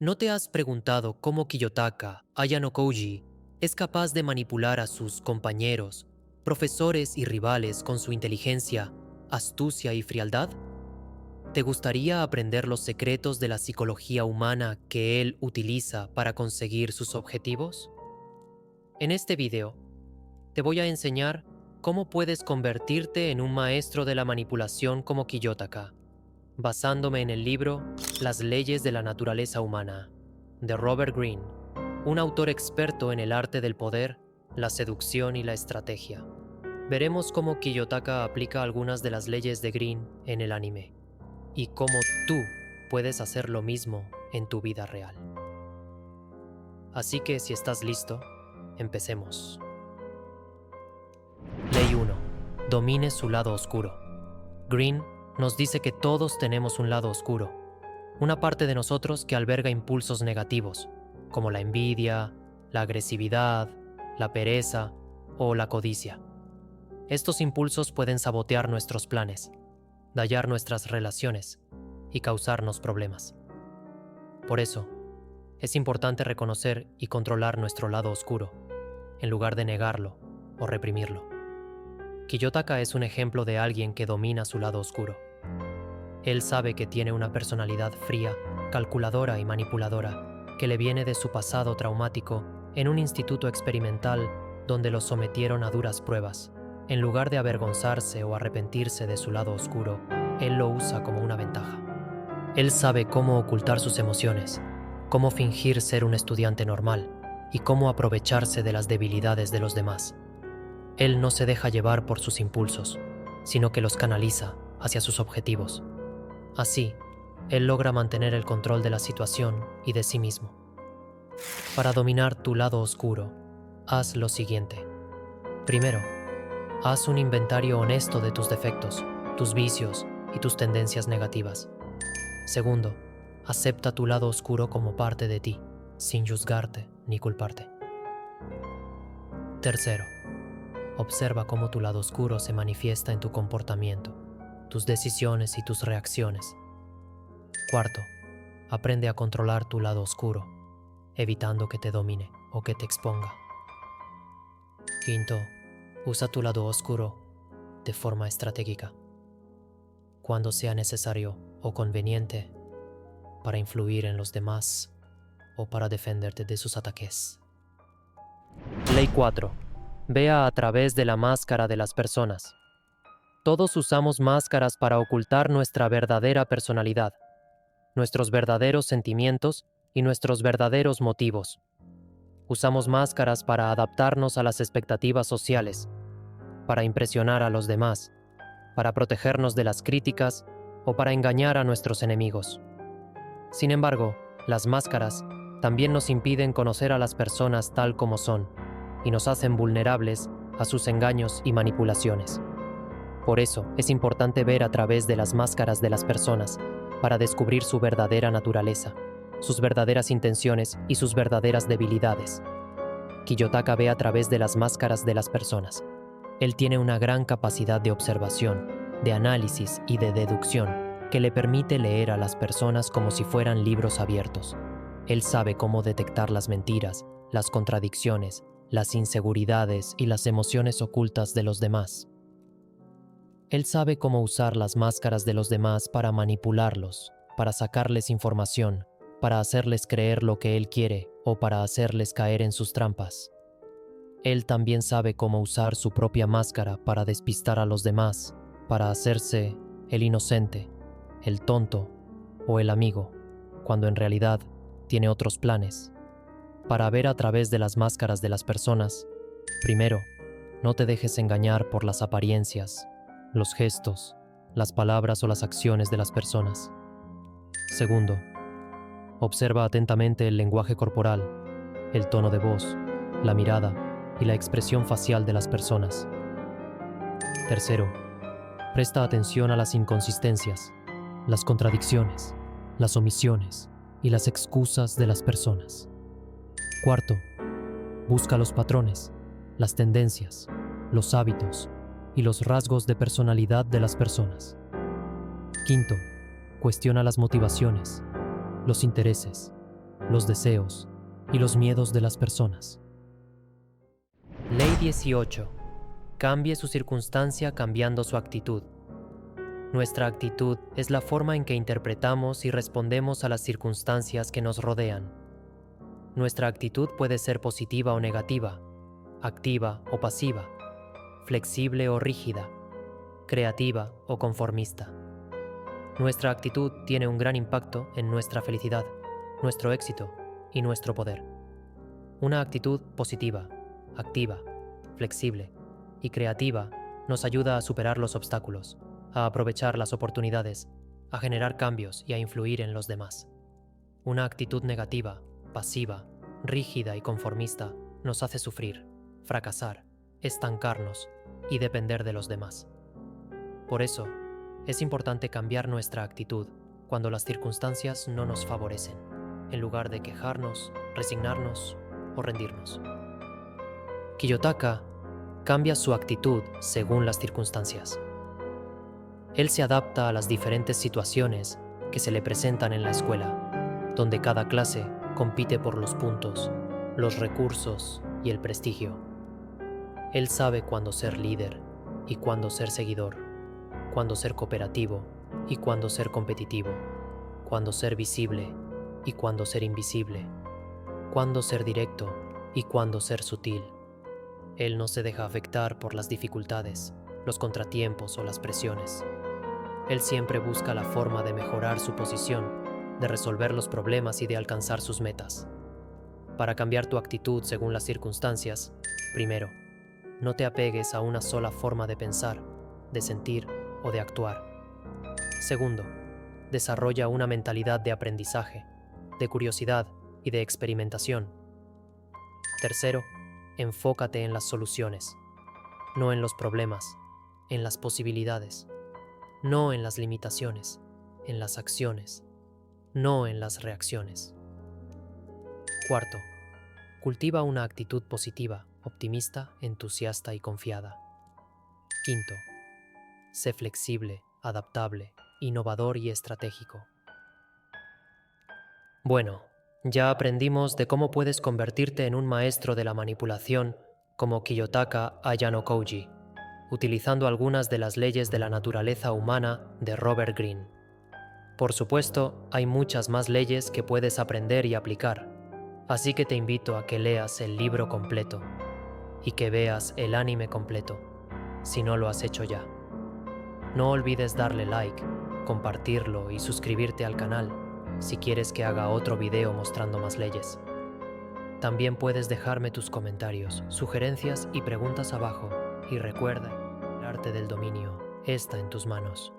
¿No te has preguntado cómo Kiyotaka Ayano Koji es capaz de manipular a sus compañeros, profesores y rivales con su inteligencia, astucia y frialdad? ¿Te gustaría aprender los secretos de la psicología humana que él utiliza para conseguir sus objetivos? En este video, te voy a enseñar cómo puedes convertirte en un maestro de la manipulación como Kiyotaka, basándome en el libro Las leyes de la naturaleza humana, de Robert Greene, un autor experto en el arte del poder, la seducción y la estrategia. Veremos cómo Kiyotaka aplica algunas de las leyes de Greene en el anime, y cómo tú puedes hacer lo mismo en tu vida real. Así que si estás listo, empecemos. Ley 1. Domine su lado oscuro. Greene nos dice que todos tenemos un lado oscuro, una parte de nosotros que alberga impulsos negativos, como la envidia, la agresividad, la pereza o la codicia. Estos impulsos pueden sabotear nuestros planes, dañar nuestras relaciones y causarnos problemas. Por eso, es importante reconocer y controlar nuestro lado oscuro, en lugar de negarlo o reprimirlo. Kiyotaka es un ejemplo de alguien que domina su lado oscuro. Él sabe que tiene una personalidad fría, calculadora y manipuladora, que le viene de su pasado traumático en un instituto experimental donde lo sometieron a duras pruebas. En lugar de avergonzarse o arrepentirse de su lado oscuro, él lo usa como una ventaja. Él sabe cómo ocultar sus emociones, cómo fingir ser un estudiante normal y cómo aprovecharse de las debilidades de los demás. Él no se deja llevar por sus impulsos, sino que los canaliza hacia sus objetivos. Así, él logra mantener el control de la situación y de sí mismo. Para dominar tu lado oscuro, haz lo siguiente. Primero, haz un inventario honesto de tus defectos, tus vicios y tus tendencias negativas. Segundo, acepta tu lado oscuro como parte de ti, sin juzgarte ni culparte. Tercero, observa cómo tu lado oscuro se manifiesta en tu comportamiento, tus decisiones y tus reacciones. Cuarto, aprende a controlar tu lado oscuro, evitando que te domine o que te exponga. Quinto, usa tu lado oscuro de forma estratégica, cuando sea necesario o conveniente, para influir en los demás o para defenderte de sus ataques. Ley 4. Vea a través de la máscara de las personas. Todos usamos máscaras para ocultar nuestra verdadera personalidad, nuestros verdaderos sentimientos y nuestros verdaderos motivos. Usamos máscaras para adaptarnos a las expectativas sociales, para impresionar a los demás, para protegernos de las críticas o para engañar a nuestros enemigos. Sin embargo, las máscaras también nos impiden conocer a las personas tal como son y nos hacen vulnerables a sus engaños y manipulaciones. Por eso, es importante ver a través de las máscaras de las personas para descubrir su verdadera naturaleza, sus verdaderas intenciones y sus verdaderas debilidades. Kiyotaka ve a través de las máscaras de las personas. Él tiene una gran capacidad de observación, de análisis y de deducción que le permite leer a las personas como si fueran libros abiertos. Él sabe cómo detectar las mentiras, las contradicciones, las inseguridades y las emociones ocultas de los demás. Él sabe cómo usar las máscaras de los demás para manipularlos, para sacarles información, para hacerles creer lo que él quiere o para hacerles caer en sus trampas. Él también sabe cómo usar su propia máscara para despistar a los demás, para hacerse el inocente, el tonto o el amigo, cuando en realidad tiene otros planes. Para ver a través de las máscaras de las personas, primero, no te dejes engañar por las apariencias, los gestos, las palabras o las acciones de las personas. Segundo, observa atentamente el lenguaje corporal, el tono de voz, la mirada y la expresión facial de las personas. Tercero, presta atención a las inconsistencias, las contradicciones, las omisiones y las excusas de las personas. Cuarto, busca los patrones, las tendencias, los hábitos y los rasgos de personalidad de las personas. Quinto, cuestiona las motivaciones, los intereses los deseos y los miedos de las personas. Ley 18. Cambie su circunstancia cambiando su actitud. Nuestra actitud es la forma en que interpretamos y respondemos a las circunstancias que nos rodean. Nuestra actitud puede ser positiva o negativa, activa o pasiva, flexible o rígida, creativa o conformista. Nuestra actitud tiene un gran impacto en nuestra felicidad, nuestro éxito y nuestro poder. Una actitud positiva, activa, flexible y creativa nos ayuda a superar los obstáculos, a aprovechar las oportunidades, a generar cambios y a influir en los demás. Una actitud negativa, pasiva, rígida y conformista nos hace sufrir, fracasar, estancarnos y depender de los demás. Por eso, es importante cambiar nuestra actitud cuando las circunstancias no nos favorecen, en lugar de quejarnos, resignarnos o rendirnos. Kiyotaka cambia su actitud según las circunstancias. Él se adapta a las diferentes situaciones que se le presentan en la escuela, donde cada clase compite por los puntos, los recursos y el prestigio. Él sabe cuándo ser líder y cuándo ser seguidor, cuándo ser cooperativo y cuándo ser competitivo, cuándo ser visible y cuándo ser invisible, cuándo ser directo y cuándo ser sutil. Él no se deja afectar por las dificultades, los contratiempos o las presiones. Él siempre busca la forma de mejorar su posición, de resolver los problemas y de alcanzar sus metas. Para cambiar tu actitud según las circunstancias, primero, no te apegues a una sola forma de pensar, de sentir o de actuar. Segundo, desarrolla una mentalidad de aprendizaje, de curiosidad y de experimentación. Tercero, enfócate en las soluciones, no en los problemas, en las posibilidades, no en las limitaciones, en las acciones, no en las reacciones. Cuarto, cultiva una actitud positiva, optimista, entusiasta y confiada. Quinto, sé flexible, adaptable, innovador y estratégico. Bueno, ya aprendimos de cómo puedes convertirte en un maestro de la manipulación como Kiyotaka Ayano Koji, utilizando algunas de las leyes de la naturaleza humana de Robert Greene. Por supuesto, hay muchas más leyes que puedes aprender y aplicar, así que te invito a que leas el libro completo y que veas el anime completo, si no lo has hecho ya. No olvides darle like, compartirlo y suscribirte al canal si quieres que haga otro video mostrando más leyes. También puedes dejarme tus comentarios, sugerencias y preguntas abajo, y recuerda, el arte del dominio está en tus manos.